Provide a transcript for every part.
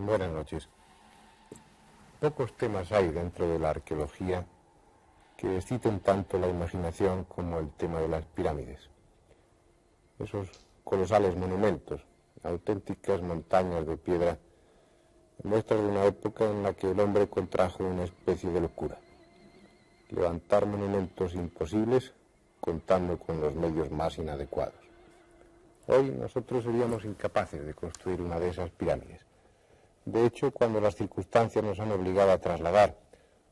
Buenas noches. Pocos temas hay dentro de la arqueología que exciten tanto la imaginación como el tema de las pirámides. Esos colosales monumentos, auténticas montañas de piedra, muestras de una época en la que el hombre contrajo una especie de locura. Levantar monumentos imposibles contando con los medios más inadecuados. Hoy nosotros seríamos incapaces de construir una de esas pirámides. De hecho, cuando las circunstancias nos han obligado a trasladar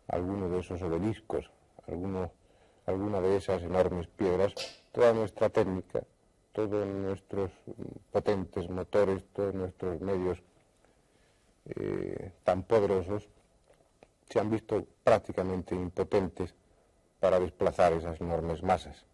alguno de esos obeliscos, alguna de esas enormes piedras, toda nuestra técnica, todos nuestros potentes motores, todos nuestros medios tan poderosos, se han visto prácticamente impotentes para desplazar esas enormes masas.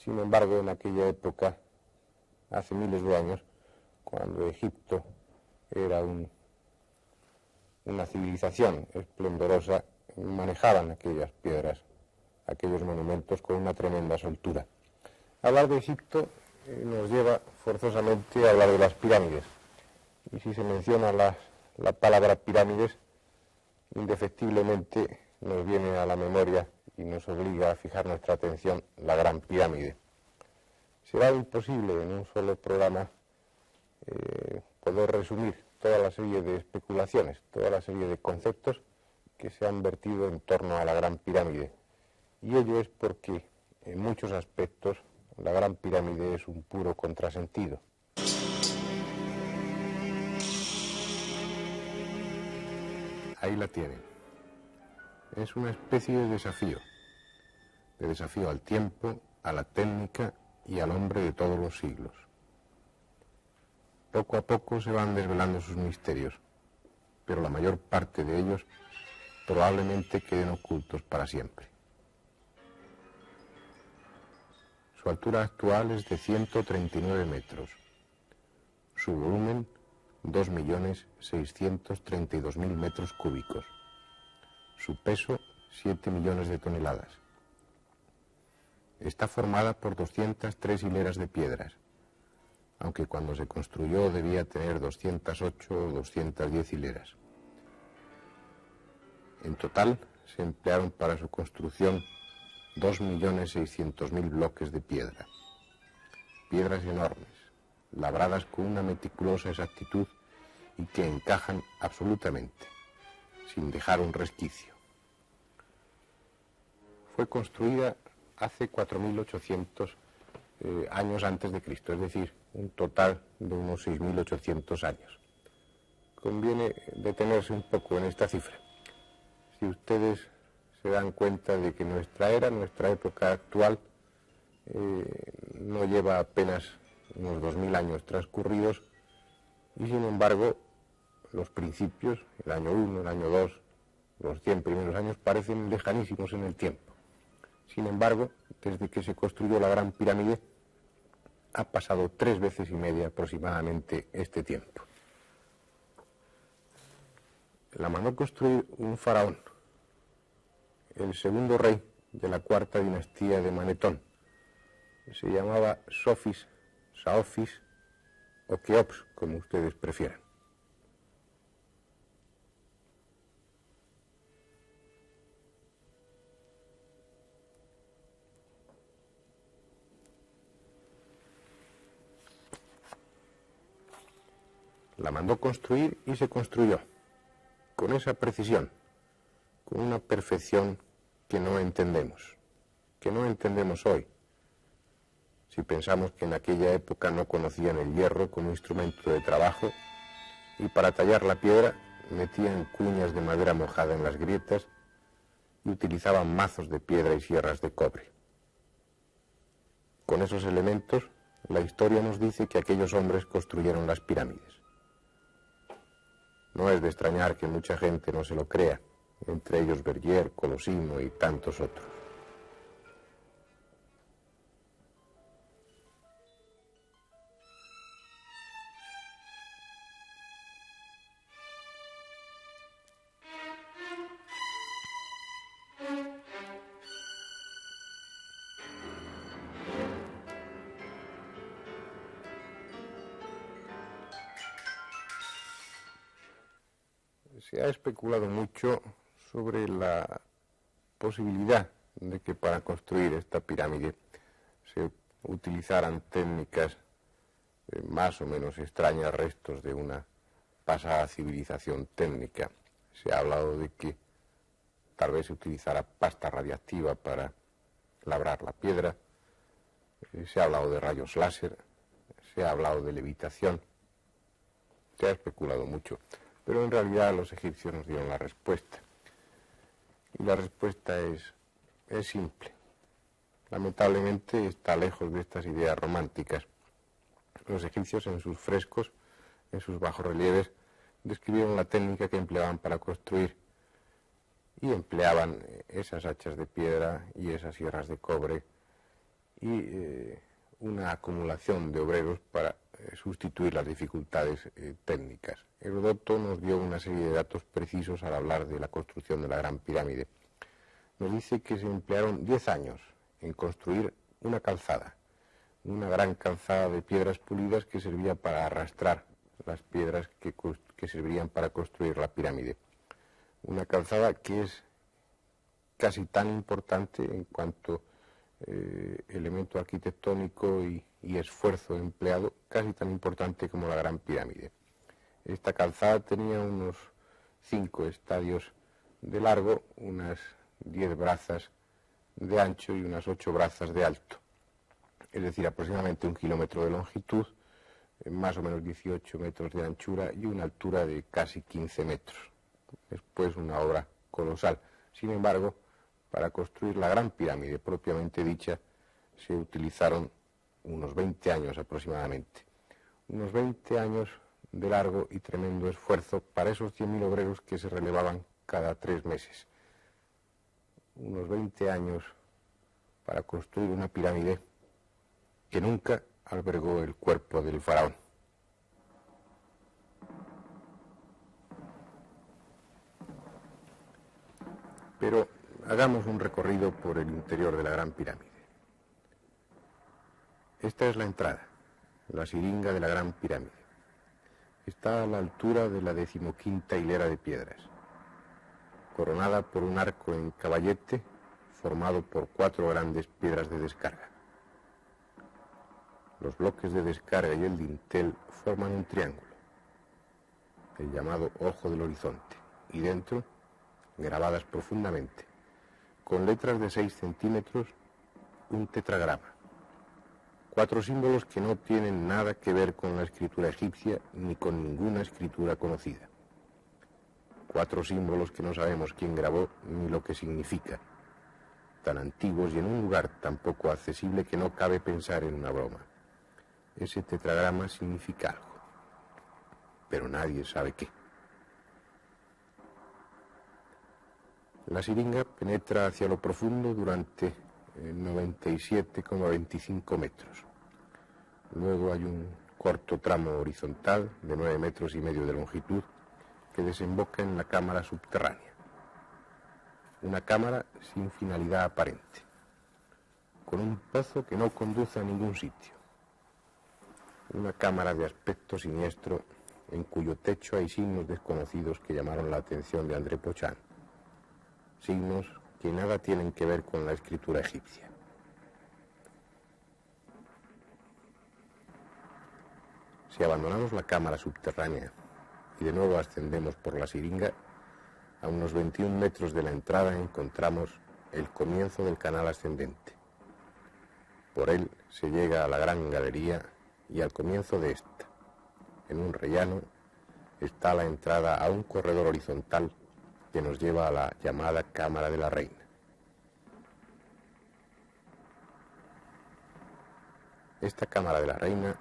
Sin embargo, en aquella época, hace miles de años, cuando Egipto era una civilización esplendorosa, manejaban aquellas piedras, aquellos monumentos con una tremenda soltura. Hablar de Egipto nos lleva forzosamente a hablar de las pirámides. Y si se menciona la palabra pirámides, indefectiblemente nos viene a la memoria y nos obliga a fijar nuestra atención la Gran Pirámide. Será imposible en un solo programa poder resumir toda la serie de especulaciones, toda la serie de conceptos que se han vertido en torno a la Gran Pirámide. Y ello es porque, en muchos aspectos, la Gran Pirámide es un puro contrasentido. Ahí la tienen. Es una especie de desafío al tiempo, a la técnica y al hombre de todos los siglos. Poco a poco se van desvelando sus misterios, pero la mayor parte de ellos probablemente queden ocultos para siempre. Su altura actual es de 139 metros. Su volumen, 2.632.000 metros cúbicos. Su peso, 7 millones de toneladas. Está formada por 203 hileras de piedras, aunque cuando se construyó debía tener 208 o 210 hileras. En total se emplearon para su construcción 2.600.000 bloques de piedra. Piedras enormes, labradas con una meticulosa exactitud y que encajan absolutamente, sin dejar un resquicio. Fue construida hace 4.800 años antes de Cristo, es decir, un total de unos 6.800 años. Conviene detenerse un poco en esta cifra. Si ustedes se dan cuenta de que nuestra época actual, no lleva apenas unos 2.000 años transcurridos, y sin embargo, los principios, el año 1, el año 2, los 100 primeros años, parecen lejanísimos en el tiempo. Sin embargo, desde que se construyó la Gran Pirámide, ha pasado 3 veces y media aproximadamente este tiempo. La mandó construir un faraón, el segundo rey de la cuarta dinastía de Manetón. Se llamaba Sofis, Saofis o Keops, como ustedes prefieran. La mandó construir y se construyó, con esa precisión, con una perfección que no entendemos hoy. Si pensamos que en aquella época no conocían el hierro como instrumento de trabajo y para tallar la piedra metían cuñas de madera mojada en las grietas y utilizaban mazos de piedra y sierras de cobre. Con esos elementos, la historia nos dice que aquellos hombres construyeron las pirámides. No es de extrañar que mucha gente no se lo crea, entre ellos Bergier, Colosimo y tantos otros. Se ha especulado mucho sobre la posibilidad de que para construir esta pirámide se utilizaran técnicas más o menos extrañas, restos de una pasada civilización técnica. Se ha hablado de que tal vez se utilizara pasta radiactiva para labrar la piedra, se ha hablado de rayos láser, se ha hablado de levitación, se ha especulado mucho. Pero en realidad los egipcios nos dieron la respuesta. Y la respuesta es simple. Lamentablemente está lejos de estas ideas románticas. Los egipcios en sus frescos, en sus bajorrelieves, describieron la técnica que empleaban para construir. Y empleaban esas hachas de piedra y esas sierras de cobre y una acumulación de obreros para sustituir las dificultades técnicas. Heródoto nos dio una serie de datos precisos al hablar de la construcción de la Gran Pirámide. Nos dice que se emplearon 10 años en construir una calzada, una gran calzada de piedras pulidas que servía para arrastrar las piedras que servirían para construir la pirámide. Una calzada que es casi tan importante en cuanto elemento arquitectónico y esfuerzo empleado, casi tan importante como la Gran Pirámide. Esta calzada tenía unos 5 estadios de largo, unas 10 brazas de ancho y unas 8 brazas de alto, es decir, aproximadamente 1 kilómetro de longitud, más o menos 18 metros de anchura y una altura de casi 15 metros. Después una obra colosal. Sin embargo, para construir la Gran Pirámide propiamente dicha, se utilizaron unos 20 años aproximadamente. Unos 20 años de largo y tremendo esfuerzo para esos 100.000 obreros que se relevaban cada 3 meses. Unos 20 años para construir una pirámide que nunca albergó el cuerpo del faraón. Pero hagamos un recorrido por el interior de la Gran Pirámide. Esta es la entrada, la siringa de la Gran Pirámide. Está a la altura de la 15ª hilera de piedras, coronada por un arco en caballete formado por 4 grandes piedras de descarga. Los bloques de descarga y el dintel forman un triángulo, el llamado ojo del horizonte, y dentro, grabadas profundamente, con letras de 6 centímetros, un tetragrama. 4 símbolos que no tienen nada que ver con la escritura egipcia ni con ninguna escritura conocida. 4 símbolos que no sabemos quién grabó ni lo que significan, tan antiguos y en un lugar tan poco accesible que no cabe pensar en una broma. Ese tetragrama significa algo, pero nadie sabe qué. La siringa penetra hacia lo profundo durante 97,25 metros. Luego hay un corto tramo horizontal de 9,5 metros de longitud que desemboca en la cámara subterránea. Una cámara sin finalidad aparente, con un pozo que no conduce a ningún sitio. Una cámara de aspecto siniestro en cuyo techo hay signos desconocidos que llamaron la atención de André Pochán. Signos que nada tienen que ver con la escritura egipcia. Si abandonamos la cámara subterránea y de nuevo ascendemos por la siringa, a unos 21 metros de la entrada encontramos el comienzo del canal ascendente. Por él se llega a la gran galería y al comienzo de esta, en un rellano, está la entrada a un corredor horizontal que nos lleva a la llamada Cámara de la Reina. Esta Cámara de la Reina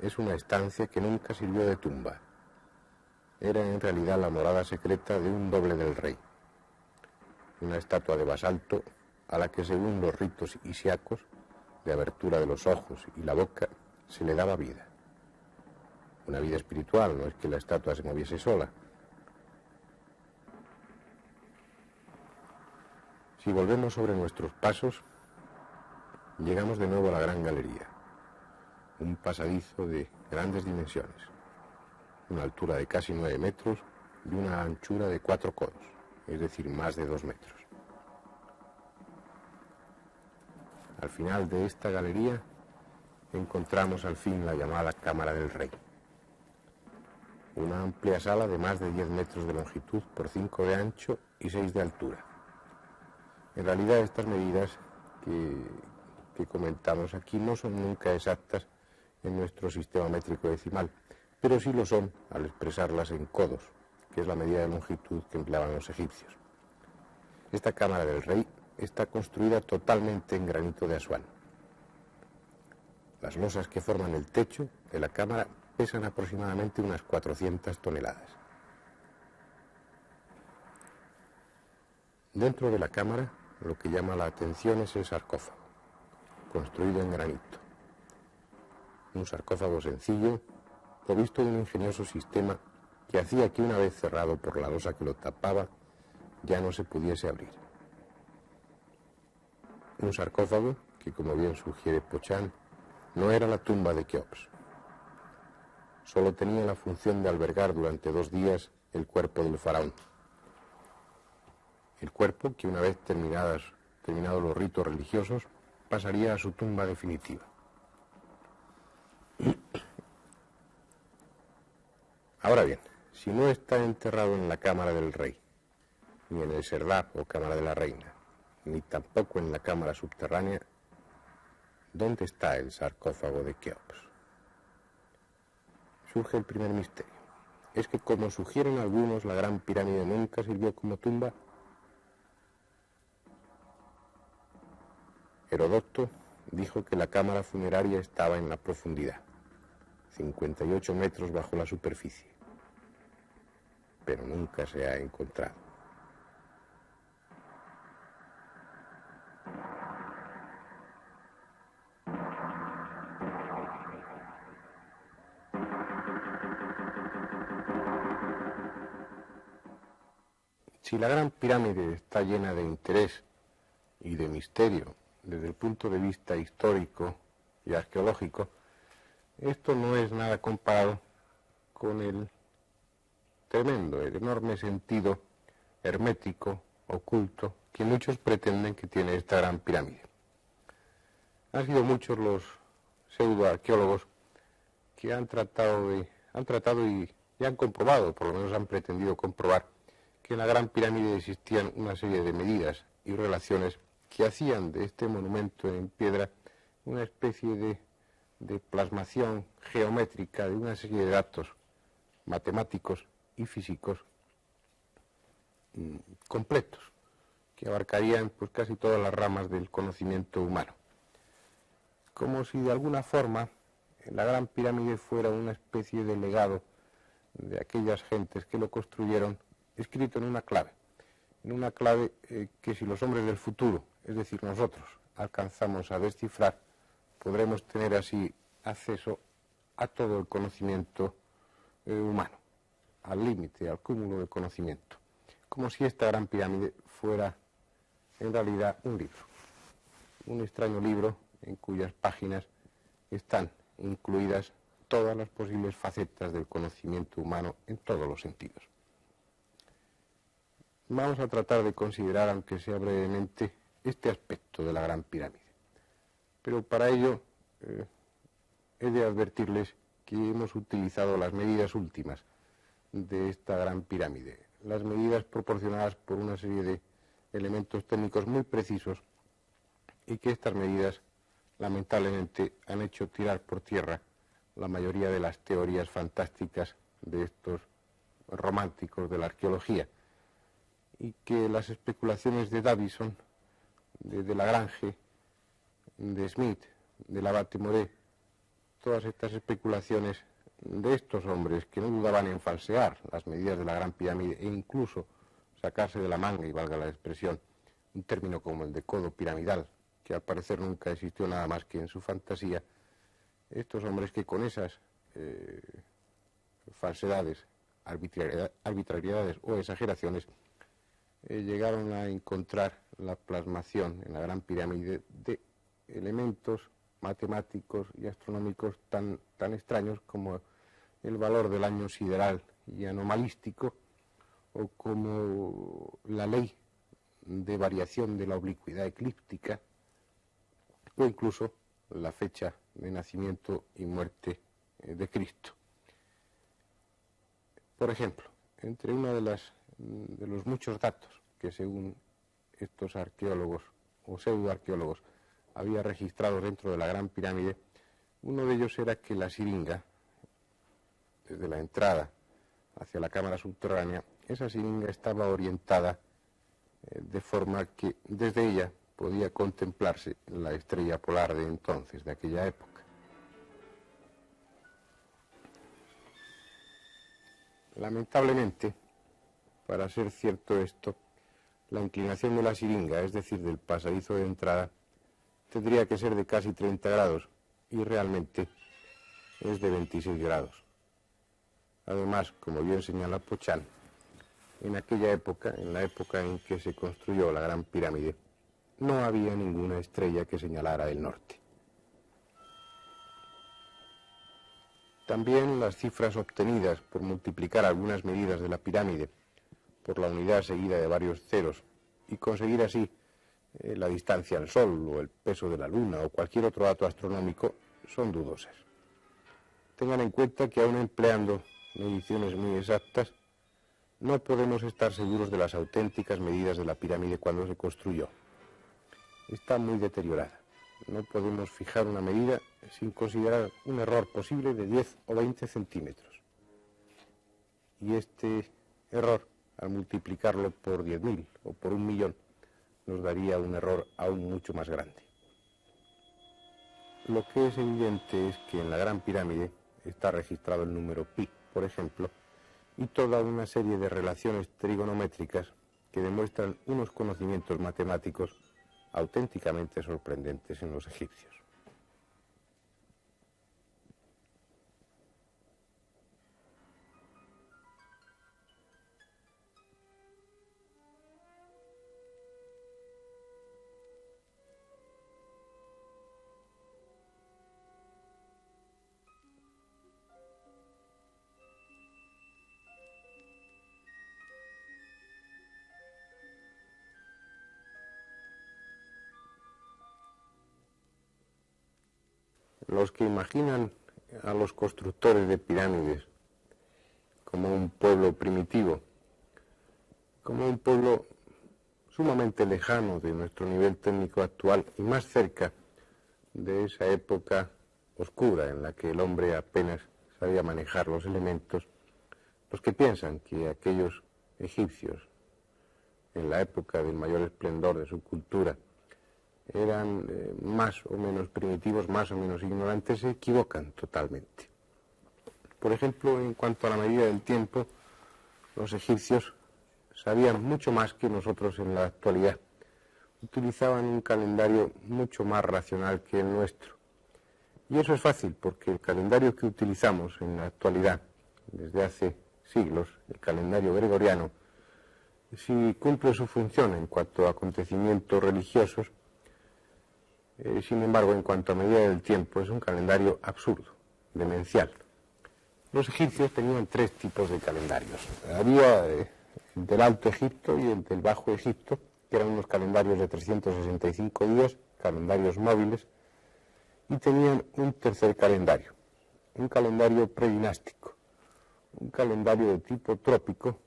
es una estancia que nunca sirvió de tumba. Era en realidad la morada secreta de un doble del rey, una estatua de basalto a la que, según los ritos isiacos, de abertura de los ojos y la boca, se le daba vida. Una vida espiritual, no es que la estatua se moviese sola. Si volvemos sobre nuestros pasos, llegamos de nuevo a la gran galería, un pasadizo de grandes dimensiones, una altura de casi 9 metros y una anchura de 4 codos, es decir, más de 2 metros. Al final de esta galería encontramos al fin la llamada Cámara del Rey, una amplia sala de más de 10 metros de longitud por 5 de ancho y 6 de altura. En realidad estas medidas que comentamos aquí no son nunca exactas en nuestro sistema métrico decimal, pero sí lo son al expresarlas en codos, que es la medida de longitud que empleaban los egipcios. Esta Cámara del Rey está construida totalmente en granito de Asuán. Las losas que forman el techo de la cámara pesan aproximadamente unas 400 toneladas. Dentro de la cámara, lo que llama la atención es el sarcófago, construido en granito. Un sarcófago sencillo, provisto de un ingenioso sistema que hacía que, una vez cerrado por la losa que lo tapaba, ya no se pudiese abrir. Un sarcófago que, como bien sugiere Pochán, no era la tumba de Keops. Solo tenía la función de albergar durante 2 días el cuerpo del faraón. El cuerpo que, una vez terminados los ritos religiosos, pasaría a su tumba definitiva. Ahora bien, si no está enterrado en la cámara del rey, ni en el Serdab o cámara de la reina, ni tampoco en la cámara subterránea, ¿dónde está el sarcófago de Keops? Surge el primer misterio. ¿Es que, como sugieren algunos, la gran pirámide nunca sirvió como tumba? Herodoto dijo que la cámara funeraria estaba en la profundidad, 58 metros bajo la superficie, pero nunca se ha encontrado. Si la Gran Pirámide está llena de interés y de misterio desde el punto de vista histórico y arqueológico, esto no es nada comparado con el tremendo, el enorme sentido hermético, oculto, que muchos pretenden que tiene esta Gran Pirámide. Han sido muchos los pseudoarqueólogos que han tratado y han comprobado, por lo menos han pretendido comprobar, que en la Gran Pirámide existían una serie de medidas y relaciones que hacían de este monumento en piedra una especie de plasmación geométrica de una serie de datos matemáticos y físicos completos, que abarcarían pues casi todas las ramas del conocimiento humano. Como si de alguna forma la Gran Pirámide fuera una especie de legado de aquellas gentes que lo construyeron, escrito en una clave que si los hombres del futuro, es decir, nosotros, alcanzamos a descifrar, podremos tener así acceso a todo el conocimiento humano, al límite, al cúmulo de conocimiento, como si esta Gran Pirámide fuera en realidad un libro, un extraño libro en cuyas páginas están incluidas todas las posibles facetas del conocimiento humano en todos los sentidos. Vamos a tratar de considerar, aunque sea brevemente, este aspecto de la Gran Pirámide. Pero para ello he de advertirles que hemos utilizado las medidas últimas de esta Gran Pirámide, las medidas proporcionadas por una serie de elementos técnicos muy precisos, y que estas medidas lamentablemente han hecho tirar por tierra la mayoría de las teorías fantásticas de estos románticos de la arqueología, y que las especulaciones de Davison, de Lagrange, de Smith, de Lavater-Moret, todas estas especulaciones de estos hombres que no dudaban en falsear las medidas de la Gran Pirámide e incluso sacarse de la manga, y valga la expresión, un término como el de codo piramidal, que al parecer nunca existió nada más que en su fantasía, estos hombres que con esas falsedades, arbitrariedades o exageraciones llegaron a encontrar la plasmación en la Gran Pirámide de elementos matemáticos y astronómicos tan extraños como el valor del año sideral y anomalístico, o como la ley de variación de la oblicuidad eclíptica, o incluso la fecha de nacimiento y muerte de Cristo. Por ejemplo, entre uno de los muchos datos que según estos arqueólogos o pseudoarqueólogos había registrado dentro de la Gran Pirámide, uno de ellos era que la siringa, desde la entrada hacia la cámara subterránea, esa siringa estaba orientada de forma que desde ella podía contemplarse la estrella polar de entonces, de aquella época. Lamentablemente, para ser cierto esto, la inclinación de la siringa, es decir, del pasadizo de entrada, tendría que ser de casi 30 grados y realmente es de 26 grados. Además, como bien señala Pochán, en aquella época, en la época en que se construyó la Gran Pirámide, no había ninguna estrella que señalara el norte. También las cifras obtenidas por multiplicar algunas medidas de la pirámide por la unidad seguida de varios ceros y conseguir así la distancia al Sol o el peso de la Luna o cualquier otro dato astronómico son dudosas. Tengan en cuenta que aún empleando mediciones muy exactas, no podemos estar seguros de las auténticas medidas de la pirámide cuando se construyó. Está muy deteriorada. No podemos fijar una medida sin considerar un error posible de 10 o 20 centímetros. Y este error, al multiplicarlo por 10.000 o por 1.000.000, nos daría un error aún mucho más grande. Lo que es evidente es que en la Gran Pirámide está registrado el número pi, por ejemplo, y toda una serie de relaciones trigonométricas que demuestran unos conocimientos matemáticos auténticamente sorprendentes en los egipcios. Los que imaginan a los constructores de pirámides como un pueblo primitivo, como un pueblo sumamente lejano de nuestro nivel técnico actual y más cerca de esa época oscura en la que el hombre apenas sabía manejar los elementos, los que piensan que aquellos egipcios, en la época del mayor esplendor de su cultura, eran más o menos primitivos, más o menos ignorantes, se equivocan totalmente. Por ejemplo, en cuanto a la medida del tiempo, los egipcios sabían mucho más que nosotros en la actualidad. Utilizaban un calendario mucho más racional que el nuestro. Y eso es fácil, porque el calendario que utilizamos en la actualidad, desde hace siglos, el calendario gregoriano, sí cumple su función en cuanto a acontecimientos religiosos. Sin embargo, en cuanto a medida del tiempo, es un calendario absurdo, demencial. Los egipcios tenían tres tipos de calendarios. Había el del Alto Egipto y el del Bajo Egipto, que eran unos calendarios de 365 días, calendarios móviles, y tenían un tercer calendario, un calendario predinástico, un calendario de tipo trópico,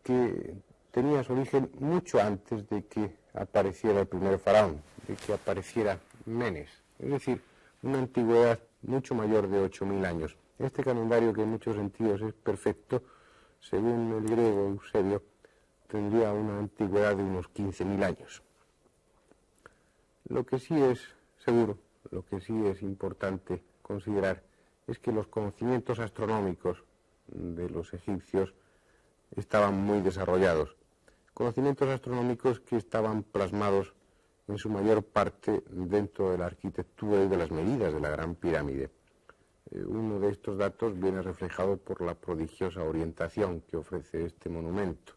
que tenía su origen mucho antes de que apareciera el primer faraón, de que apareciera Menes, es decir, una antigüedad mucho mayor de 8.000 años. Este calendario, que en muchos sentidos es perfecto, según el griego Eusebio, tendría una antigüedad de unos 15.000 años. Lo que sí es seguro, lo que sí es importante considerar, es que los conocimientos astronómicos de los egipcios estaban muy desarrollados. Conocimientos astronómicos que estaban plasmados en su mayor parte dentro de la arquitectura y de las medidas de la Gran Pirámide. Uno de estos datos viene reflejado por la prodigiosa orientación que ofrece este monumento.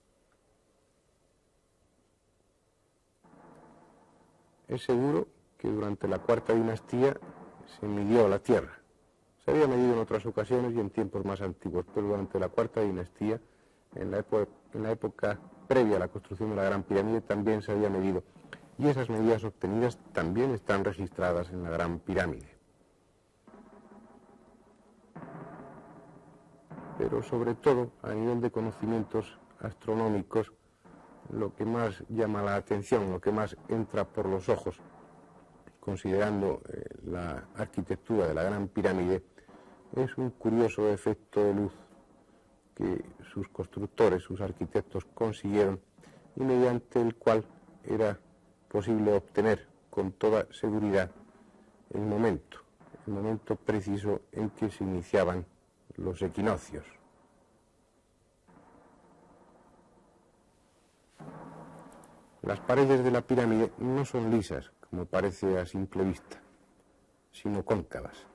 Es seguro que durante la Cuarta Dinastía se midió la Tierra. Se había medido en otras ocasiones y en tiempos más antiguos, pero durante la Cuarta Dinastía, en la época previa a la construcción de la Gran Pirámide, también se había medido. Y esas medidas obtenidas también están registradas en la Gran Pirámide. Pero sobre todo, a nivel de conocimientos astronómicos, lo que más llama la atención, lo que más entra por los ojos, considerando la arquitectura de la Gran Pirámide, es un curioso efecto de luz que sus constructores, sus arquitectos consiguieron y mediante el cual era posible obtener con toda seguridad el momento preciso en que se iniciaban los equinoccios. Las paredes de la pirámide no son lisas, como parece a simple vista, sino cóncavas.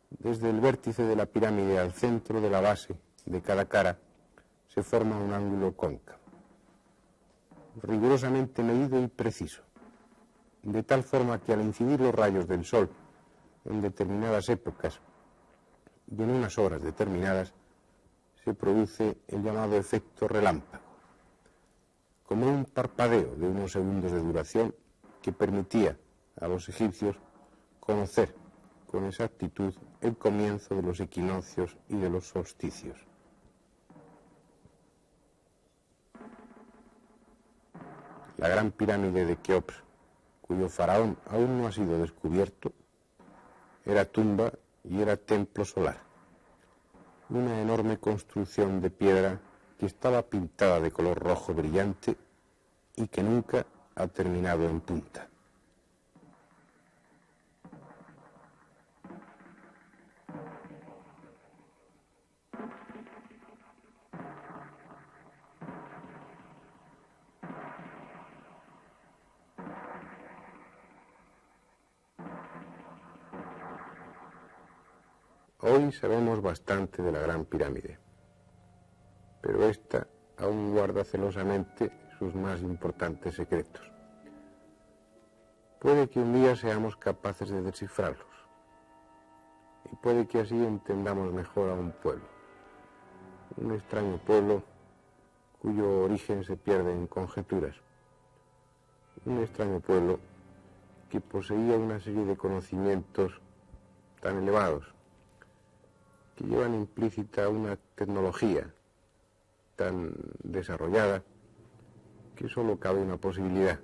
Desde el vértice de la pirámide al centro de la base de cada cara se forma un ángulo cóncavo, rigurosamente medido y preciso, de tal forma que al incidir los rayos del sol en determinadas épocas y en unas horas determinadas, se produce el llamado efecto relámpago, como un parpadeo de unos segundos de duración que permitía a los egipcios conocer con exactitud el comienzo de los equinoccios y de los solsticios. La Gran Pirámide de Keops, cuyo faraón aún no ha sido descubierto, era tumba y era templo solar, una enorme construcción de piedra que estaba pintada de color rojo brillante y que nunca ha terminado en punta. Hoy sabemos bastante de la Gran Pirámide, pero esta aún guarda celosamente sus más importantes secretos. Puede que un día seamos capaces de descifrarlos, y puede que así entendamos mejor a un pueblo, un extraño pueblo cuyo origen se pierde en conjeturas, un extraño pueblo que poseía una serie de conocimientos tan elevados, que llevan implícita una tecnología tan desarrollada que solo cabe una posibilidad,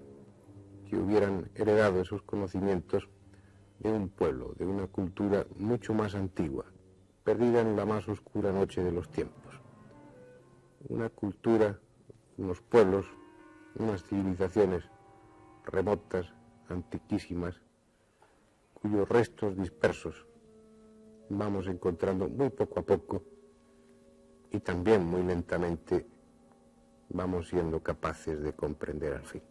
que hubieran heredado esos conocimientos de un pueblo, de una cultura mucho más antigua, perdida en la más oscura noche de los tiempos. Una cultura, unos pueblos, unas civilizaciones remotas, antiquísimas, cuyos restos dispersos vamos encontrando muy poco a poco y también muy lentamente vamos siendo capaces de comprender al fin.